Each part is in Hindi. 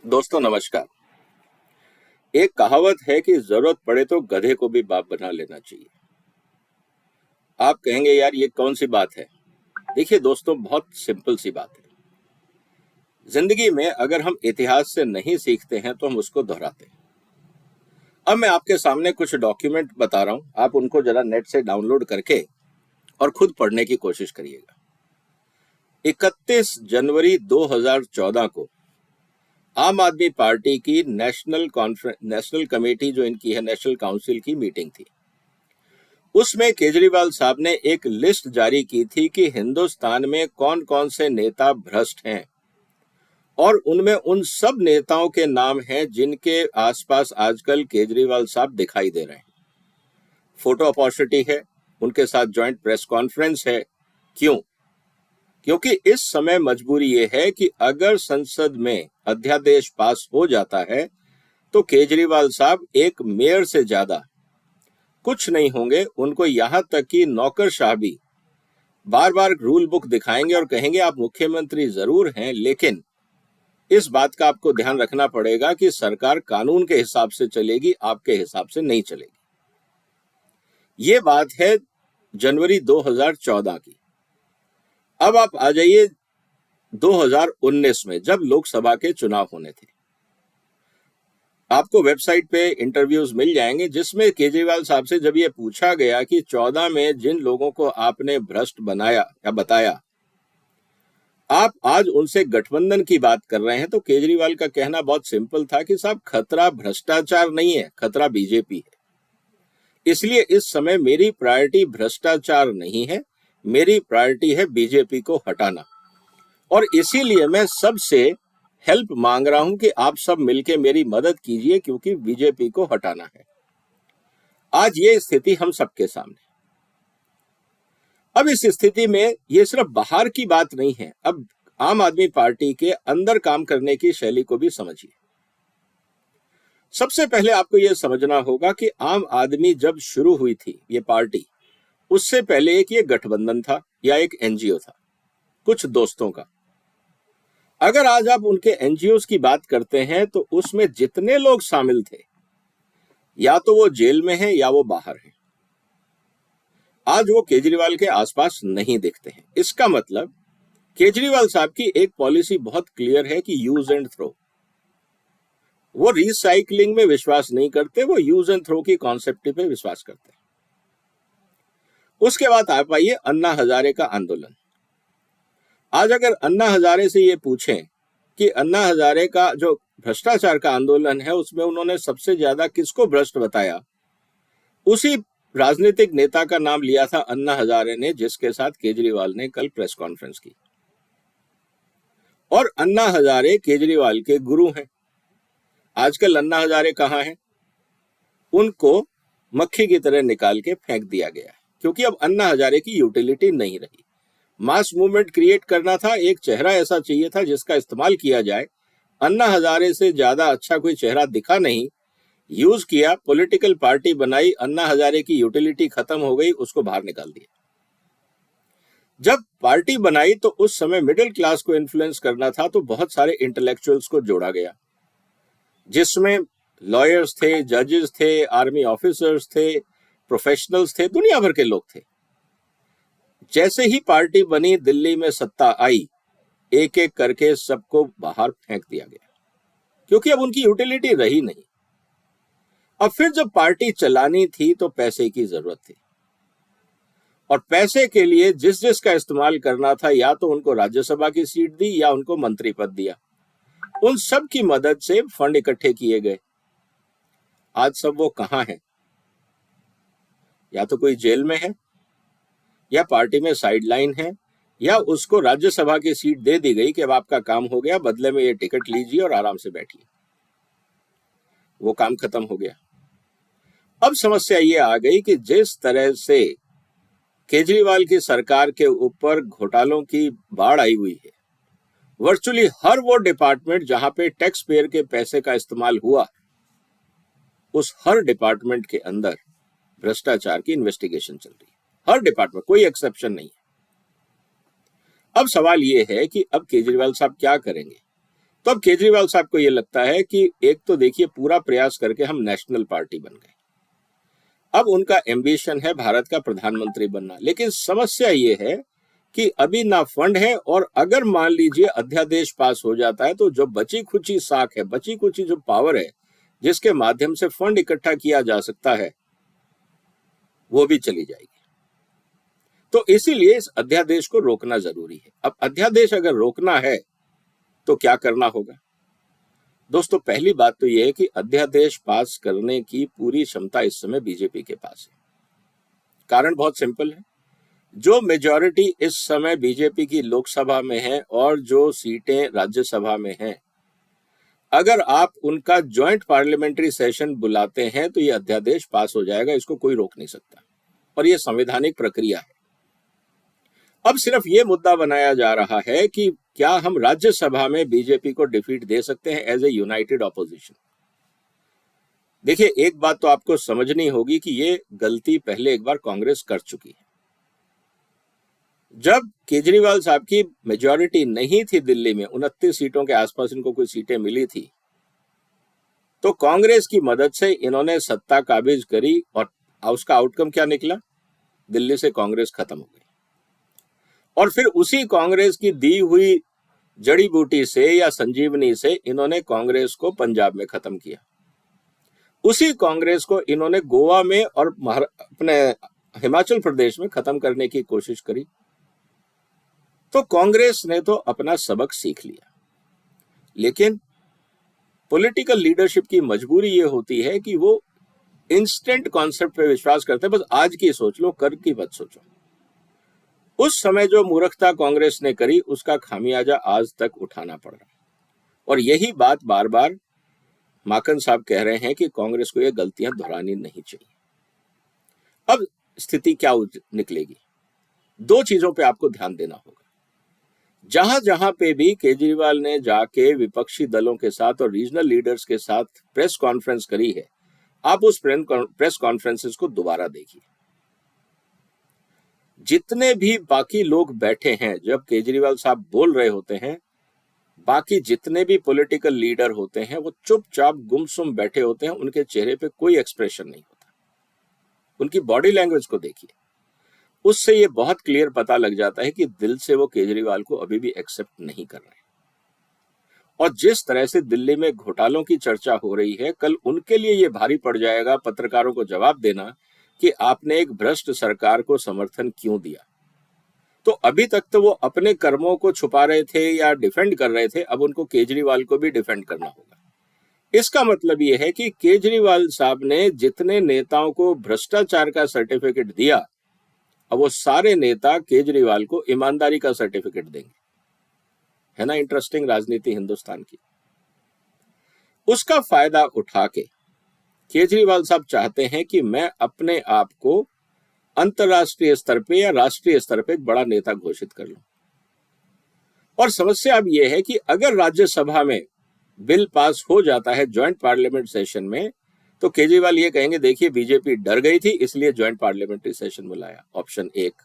दोस्तों नमस्कार। एक कहावत है कि जरूरत पड़े तो गधे को भी बाप बना लेना चाहिए। आप कहेंगे यार ये कौन सी बात है। देखिए दोस्तों, बहुत सिंपल सी बात है। जिंदगी में अगर हम इतिहास से नहीं सीखते हैं तो हम उसको दोहराते हैं। अब मैं आपके सामने कुछ डॉक्यूमेंट बता रहा हूं, आप उनको जरा नेट से डाउनलोड करके और खुद पढ़ने की कोशिश करिएगा। 31 जनवरी 2014 को आम आदमी पार्टी की नेशनल कमेटी, जो इनकी है नेशनल काउंसिल की मीटिंग थी। उसमें केजरीवाल साहब ने एक लिस्ट जारी की थी कि हिंदुस्तान में कौन कौन से नेता भ्रष्ट हैं, और उनमें उन सब नेताओं के नाम हैं जिनके आसपास आजकल केजरीवाल साहब दिखाई दे रहे हैं। फोटो अपॉर्चुनिटी है, उनके साथ जॉइंट प्रेस कॉन्फ्रेंस है। क्यों? क्योंकि इस समय मजबूरी ये है कि अगर संसद में अध्यादेश पास हो जाता है तो केजरीवाल साहब एक मेयर से ज्यादा कुछ नहीं होंगे। उनको यहां तक कि नौकरशाह भी बार बार रूल बुक दिखाएंगे और कहेंगे आप मुख्यमंत्री जरूर हैं, लेकिन इस बात का आपको ध्यान रखना पड़ेगा कि सरकार कानून के हिसाब से चलेगी, आपके हिसाब से नहीं चलेगी। ये बात है जनवरी 2014 की। अब आप आ जाइए 2019 में, जब लोकसभा के चुनाव होने थे। आपको वेबसाइट पे इंटरव्यूज मिल जाएंगे जिसमें केजरीवाल साहब से जब ये पूछा गया कि 14 में जिन लोगों को आपने भ्रष्ट बनाया या बताया, आप आज उनसे गठबंधन की बात कर रहे हैं, तो केजरीवाल का कहना बहुत सिंपल था कि साहब खतरा भ्रष्टाचार नहीं है, खतरा बीजेपी है। इसलिए इस समय मेरी प्रायोरिटी भ्रष्टाचार नहीं है, मेरी प्रायोरिटी है बीजेपी को हटाना। और इसीलिए मैं सबसे हेल्प मांग रहा हूं कि आप सब मिलके मेरी मदद कीजिए, क्योंकि बीजेपी को हटाना है। आज ये स्थिति हम सबके सामने। अब इस स्थिति में ये सिर्फ बाहर की बात नहीं है, अब आम आदमी पार्टी के अंदर काम करने की शैली को भी समझिए। सबसे पहले आपको यह समझना होगा कि आम आदमी जब शुरू हुई थी ये पार्टी, उससे पहले एक ये गठबंधन था या एक एनजीओ था, कुछ दोस्तों का। अगर आज आप उनके एनजीओ की बात करते हैं तो उसमें जितने लोग शामिल थे, या तो वो जेल में हैं या वो बाहर हैं। आज वो केजरीवाल के आसपास नहीं दिखते हैं। इसका मतलब केजरीवाल साहब की एक पॉलिसी बहुत क्लियर है कि यूज एंड थ्रो। वो रिसाइकलिंग में विश्वास नहीं करते, वो यूज एंड थ्रो की कॉन्सेप्ट पे विश्वास करते हैं। उसके बाद आप आइए अन्ना हजारे का आंदोलन। आज अगर अन्ना हजारे से ये पूछें कि अन्ना हजारे का जो भ्रष्टाचार का आंदोलन है उसमें उन्होंने सबसे ज्यादा किसको भ्रष्ट बताया, उसी राजनीतिक नेता का नाम लिया था अन्ना हजारे ने, जिसके साथ केजरीवाल ने कल प्रेस कॉन्फ्रेंस की। और अन्ना हजारे केजरीवाल के गुरु हैं। आजकल अन्ना हजारे कहाँ हैं? उनको मक्खी की तरह निकाल के फेंक दिया गया है, क्योंकि अब अन्ना हजारे की यूटिलिटी नहीं रही। मास मूवमेंट क्रिएट करना था, एक चेहरा ऐसा चाहिए था जिसका इस्तेमाल किया जाए। अन्ना हजारे से ज्यादा अच्छा कोई चेहरा दिखा नहीं, यूज किया, पॉलिटिकल पार्टी बनाई, अन्ना हजारे की यूटिलिटी खत्म हो गई, उसको बाहर निकाल दिया। जब पार्टी बनाई तो उस समय मिडिल क्लास को इन्फ्लुएंस करना था, तो बहुत सारे इंटेलेक्चुअल्स को जोड़ा गया, जिसमें लॉयर्स थे, जजेस थे, आर्मी ऑफिसर्स थे, प्रोफेशनल्स थे, दुनिया भर के लोग थे। जैसे ही पार्टी बनी, दिल्ली में सत्ता आई, एक एक करके सबको बाहर फेंक दिया गया, क्योंकि अब उनकी यूटिलिटी रही नहीं। अब फिर जब पार्टी चलानी थी तो पैसे की जरूरत थी, और पैसे के लिए जिस जिसका इस्तेमाल करना था, या तो उनको राज्यसभा की सीट दी या उनको मंत्री पद दिया। उन सब की मदद से फंड इकट्ठे किए गए। आज सब वो कहां है? या तो कोई जेल में है, या पार्टी में साइडलाइन है, या उसको राज्यसभा की सीट दे दी गई कि अब आपका काम हो गया, बदले में ये टिकट लीजिए और आराम से बैठिए। वो काम खत्म हो गया। अब समस्या ये आ गई कि जिस तरह से केजरीवाल की सरकार के ऊपर घोटालों की बाढ़ आई हुई है, वर्चुअली हर वो डिपार्टमेंट जहां पे टैक्स पेयर के पैसे का इस्तेमाल हुआ, उस हर डिपार्टमेंट के अंदर भ्रष्टाचार की इन्वेस्टिगेशन चल रही है। हर डिपार्टमेंट, कोई एक्सेप्शन नहीं है। अब सवाल यह है कि अब केजरीवाल साहब क्या करेंगे? तो अब केजरीवाल साहब को ये लगता है कि एक तो देखिए पूरा प्रयास करके हम नेशनल पार्टी बन गए, अब उनका एम्बिशन है भारत का प्रधानमंत्री बनना, लेकिन समस्या ये है कि अभी ना फंड है, और अगर मान लीजिए अध्यादेश पास हो जाता है तो जो बची खुची साख है, बची खुची जो पावर है जिसके माध्यम से फंड इकट्ठा किया जा सकता है, वो भी चली जाएगी। तो इसीलिए इस अध्यादेश को रोकना जरूरी है। अब अध्यादेश अगर रोकना है तो क्या करना होगा? दोस्तों, पहली बात तो यह है कि अध्यादेश पास करने की पूरी क्षमता इस समय बीजेपी के पास है। कारण बहुत सिंपल है, जो मेजॉरिटी इस समय बीजेपी की लोकसभा में है और जो सीटें राज्यसभा में हैं, अगर आप उनका ज्वाइंट पार्लियामेंट्री सेशन बुलाते हैं तो ये अध्यादेश पास हो जाएगा, इसको कोई रोक नहीं सकता, और ये संवैधानिक प्रक्रिया है। अब सिर्फ ये मुद्दा बनाया जा रहा है कि क्या हम राज्यसभा में बीजेपी को डिफीट दे सकते हैं एज ए यूनाइटेड ऑपोजिशन। देखिए, एक बात तो आपको समझनी होगी कि ये गलती पहले एक बार कांग्रेस कर चुकी है। जब केजरीवाल साहब की मेजॉरिटी नहीं थी दिल्ली में, 29 सीटों के आसपास इनको कोई सीटें मिली थी, तो कांग्रेस की मदद से इन्होंने सत्ता काबिज करी, और उसका आउटकम क्या निकला? दिल्ली से कांग्रेस खत्म हो गई। और फिर उसी कांग्रेस की दी हुई जड़ी बूटी से या संजीवनी से इन्होंने कांग्रेस को पंजाब में खत्म किया। उसी कांग्रेस को इन्होंने गोवा में और अपने हिमाचल प्रदेश में खत्म करने की कोशिश करी। तो कांग्रेस ने तो अपना सबक सीख लिया, लेकिन पॉलिटिकल लीडरशिप की मजबूरी ये होती है कि वो इंस्टेंट कॉन्सेप्ट पे विश्वास करते हैं, बस आज की सोच लो, कल की मत सोचो। उस समय जो मूर्खता कांग्रेस ने करी उसका खामियाजा आज तक उठाना पड़ रहा है, और यही बात बार बार माकन साहब कह रहे हैं कि कांग्रेस को ये गलतियां दोहरानी नहीं चाहिए। अब स्थिति क्या निकलेगी? दो चीजों पे आपको ध्यान देना होगा। जहां जहां पे भी केजरीवाल ने जाके विपक्षी दलों के साथ और रीजनल लीडर्स के साथ प्रेस कॉन्फ्रेंस करी है, आप उस प्रेस कॉन्फ्रेंसेस को दोबारा देखिए। जितने भी बाकी लोग बैठे हैं, जब केजरीवाल साहब बोल रहे होते हैं, बाकी जितने भी पॉलिटिकल लीडर होते हैं वो चुपचाप गुमसुम बैठे होते हैं, उनके चेहरे पे कोई एक्सप्रेशन नहीं होता। उनकी बॉडी लैंग्वेज को देखिए, उससे ये बहुत क्लियर पता लग जाता है कि दिल से वो केजरीवाल को अभी भी एक्सेप्ट नहीं कर रहे। और जिस तरह से दिल्ली में घोटालों की चर्चा हो रही है, कल उनके लिए ये भारी पड़ जाएगा पत्रकारों को जवाब देना कि आपने एक भ्रष्ट सरकार को समर्थन क्यों दिया। तो अभी तक तो वो अपने कर्मों को छुपा रहे थे या डिफेंड कर रहे थे, अब उनको केजरीवाल को भी डिफेंड करना होगा। इसका मतलब ये है कि केजरीवाल साहब ने जितने नेताओं को भ्रष्टाचार का सर्टिफिकेट दिया, अब वो सारे नेता केजरीवाल को ईमानदारी का सर्टिफिकेट देंगे। है ना इंटरेस्टिंग राजनीति हिंदुस्तान की। उसका फायदा उठा के केजरीवाल साहब चाहते हैं कि मैं अपने आप को अंतरराष्ट्रीय स्तर पे या राष्ट्रीय स्तर पे एक बड़ा नेता घोषित कर लूं। और समस्या अब यह है कि अगर राज्यसभा में बिल पास हो जाता है ज्वाइंट पार्लियामेंट सेशन में, तो केजरीवाल ये कहेंगे, देखिए बीजेपी डर गई थी इसलिए ज्वाइंट पार्लियामेंट्री सेशन बुलाया, ऑप्शन 1।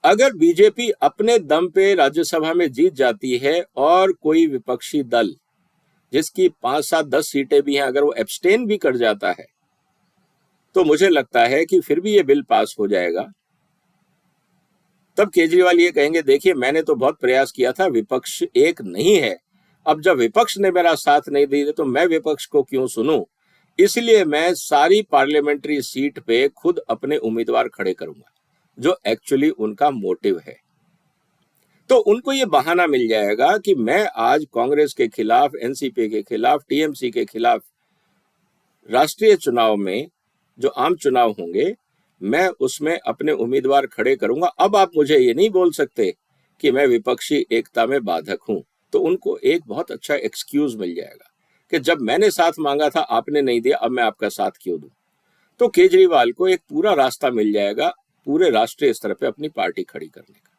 अगर बीजेपी अपने दम पे राज्यसभा में जीत जाती है और कोई विपक्षी दल जिसकी 5, 7, 10 सीटें भी हैं, अगर वो एब्सटेन भी कर जाता है, तो मुझे लगता है कि फिर भी ये बिल पास हो जाएगा। तब केजरीवाल ये कहेंगे, देखिए मैंने तो बहुत प्रयास किया था, विपक्ष एक नहीं है, अब जब विपक्ष ने मेरा साथ नहीं दिया तो मैं विपक्ष को क्यों सुनूं, इसलिए मैं सारी पार्लियामेंट्री सीट पे खुद अपने उम्मीदवार खड़े करूंगा, जो एक्चुअली उनका मोटिव है। तो उनको ये बहाना मिल जाएगा कि मैं आज कांग्रेस के खिलाफ, एनसीपी के खिलाफ, टीएमसी के खिलाफ राष्ट्रीय चुनाव में जो आम चुनाव होंगे, मैं उसमें अपने उम्मीदवार खड़े करूंगा। अब आप मुझे ये नहीं बोल सकते कि मैं विपक्षी एकता में बाधक हूं। तो उनको एक बहुत अच्छा एक्सक्यूज मिल जाएगा कि जब मैंने साथ मांगा था आपने नहीं दिया, अब मैं आपका साथ क्यों दूं। तो केजरीवाल को एक पूरा रास्ता मिल जाएगा पूरे राष्ट्रीय स्तर पे अपनी पार्टी खड़ी करने का।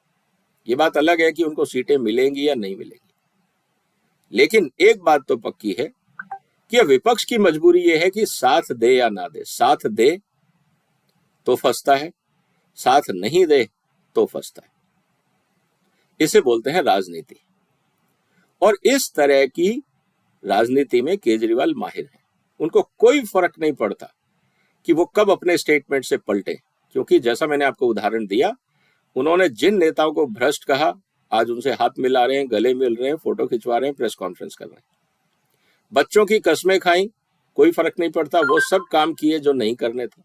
ये बात अलग है कि उनको सीटें मिलेंगी या नहीं मिलेंगी, लेकिन एक बात तो पक्की है कि विपक्ष की मजबूरी यह है कि साथ दे या ना दे। साथ दे तो फंसता है, साथ नहीं दे तो फंसता है। इसे बोलते हैं राजनीति। और इस तरह की राजनीति में केजरीवाल माहिर है। उनको कोई फर्क नहीं पड़ता कि वो कब अपने स्टेटमेंट से पलटे, क्योंकि जैसा मैंने आपको उदाहरण दिया, उन्होंने जिन नेताओं को भ्रष्ट कहा, आज उनसे हाथ मिला रहे हैं, गले मिल रहे हैं, फोटो खिंचवा रहे हैं, प्रेस कॉन्फ्रेंस कर रहे हैं। बच्चों की कस्में खाई, कोई फर्क नहीं पड़ता, वो सब काम किए जो नहीं करने थे।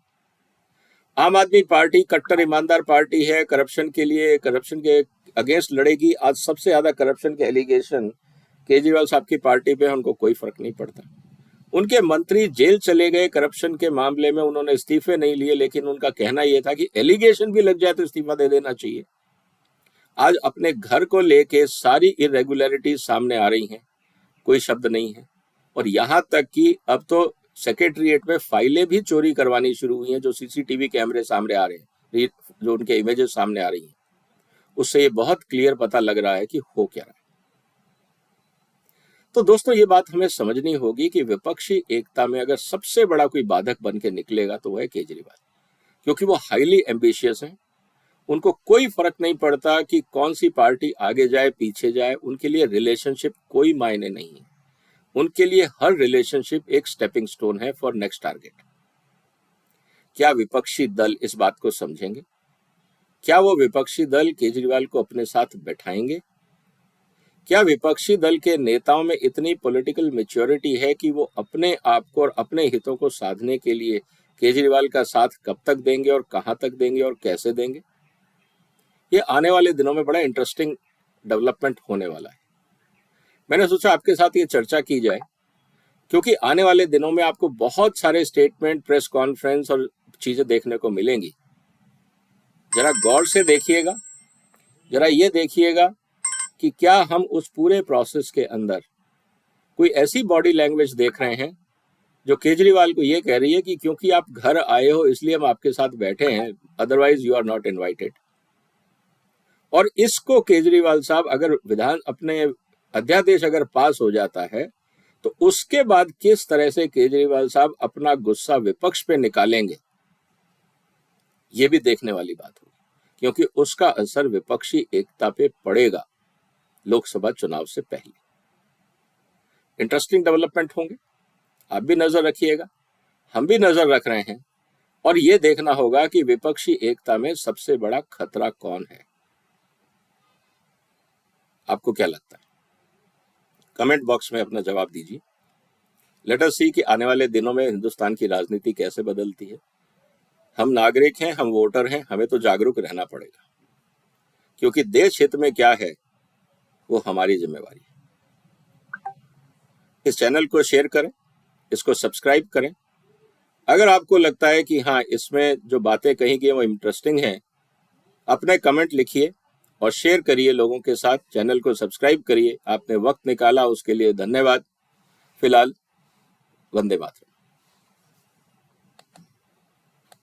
आम आदमी पार्टी कट्टर ईमानदार पार्टी है, करप्शन के अगेंस्ट लड़ेगी। आज सबसे ज्यादा करप्शन के एलिगेशन केजरीवाल साहब की पार्टी पे है, उनको कोई फर्क नहीं पड़ता। उनके मंत्री जेल चले गए करप्शन के मामले में, उन्होंने इस्तीफे नहीं लिए, लेकिन उनका कहना यह था कि एलिगेशन भी लग जाए तो इस्तीफा दे देना चाहिए। आज अपने घर को लेके सारी इरेगुलरिटी सामने आ रही हैं, कोई शब्द नहीं है। और यहां तक कि अब तो सेक्रेटरीएट में फाइलें भी चोरी करवानी शुरू हुई हैं, जो सीसीटीवी कैमरे सामने आ रहे हैं, जो उनके इमेजेस सामने आ रही हैं, उससे ये बहुत क्लियर पता लग रहा है कि हो क्या रहा है। तो दोस्तों, ये बात हमें समझनी होगी कि विपक्षी एकता में अगर सबसे बड़ा कोई बाधक बन के निकलेगा तो वह है केजरीवाल, क्योंकि वो हाईली एम्बिशियस हैं। उनको कोई फर्क नहीं पड़ता कि कौन सी पार्टी आगे जाए पीछे जाए, उनके लिए रिलेशनशिप कोई मायने नहीं है। उनके लिए हर रिलेशनशिप एक स्टेपिंग स्टोन है फॉर नेक्स्ट टारगेट। क्या विपक्षी दल इस बात को समझेंगे? क्या वो विपक्षी दल केजरीवाल को अपने साथ बैठाएंगे? क्या विपक्षी दल के नेताओं में इतनी पॉलिटिकल मैच्योरिटी है कि वो अपने आप को और अपने हितों को साधने के लिए केजरीवाल का साथ कब तक देंगे और कहां तक देंगे और कैसे देंगे? ये आने वाले दिनों में बड़ा इंटरेस्टिंग डेवलपमेंट होने वाला है। मैंने सोचा आपके साथ ये चर्चा की जाए, क्योंकि आने वाले दिनों में आपको बहुत सारे स्टेटमेंट, प्रेस कॉन्फ्रेंस और चीजें देखने को मिलेंगी। जरा गौर से देखिएगा, जरा ये देखिएगा कि क्या हम उस पूरे प्रोसेस के अंदर कोई ऐसी बॉडी लैंग्वेज देख रहे हैं जो केजरीवाल को ये कह रही है कि क्योंकि आप घर आए हो इसलिए हम आपके साथ बैठे हैं, otherwise you are not invited. और इसको केजरीवाल साहब अगर अपने अध्यादेश अगर पास हो जाता है तो उसके बाद किस तरह से केजरीवाल साहब अपना गुस्सा विपक्ष पे निकालेंगे, ये भी देखने वाली बात होगी, क्योंकि उसका असर विपक्षी एकता पे पड़ेगा लोकसभा चुनाव से पहले। इंटरेस्टिंग डेवलपमेंट होंगे, आप भी नजर रखिएगा, हम भी नजर रख रहे हैं। और ये देखना होगा कि विपक्षी एकता में सबसे बड़ा खतरा कौन है। आपको क्या लगता है? कमेंट बॉक्स में अपना जवाब दीजिए। लेट अस सी कि आने वाले दिनों में हिंदुस्तान की राजनीति कैसे बदलती है। हम नागरिक हैं, हम वोटर हैं, हमें तो जागरूक रहना पड़ेगा, क्योंकि देश हित में क्या है वो हमारी जिम्मेवारी है। इस चैनल को शेयर करें, इसको सब्सक्राइब करें। अगर आपको लगता है कि हाँ, इसमें जो बातें कही गई वो इंटरेस्टिंग हैं, अपने कमेंट लिखिए और शेयर करिए लोगों के साथ। चैनल को सब्सक्राइब करिए। आपने वक्त निकाला उसके लिए धन्यवाद। फिलहाल वंदे मातरम।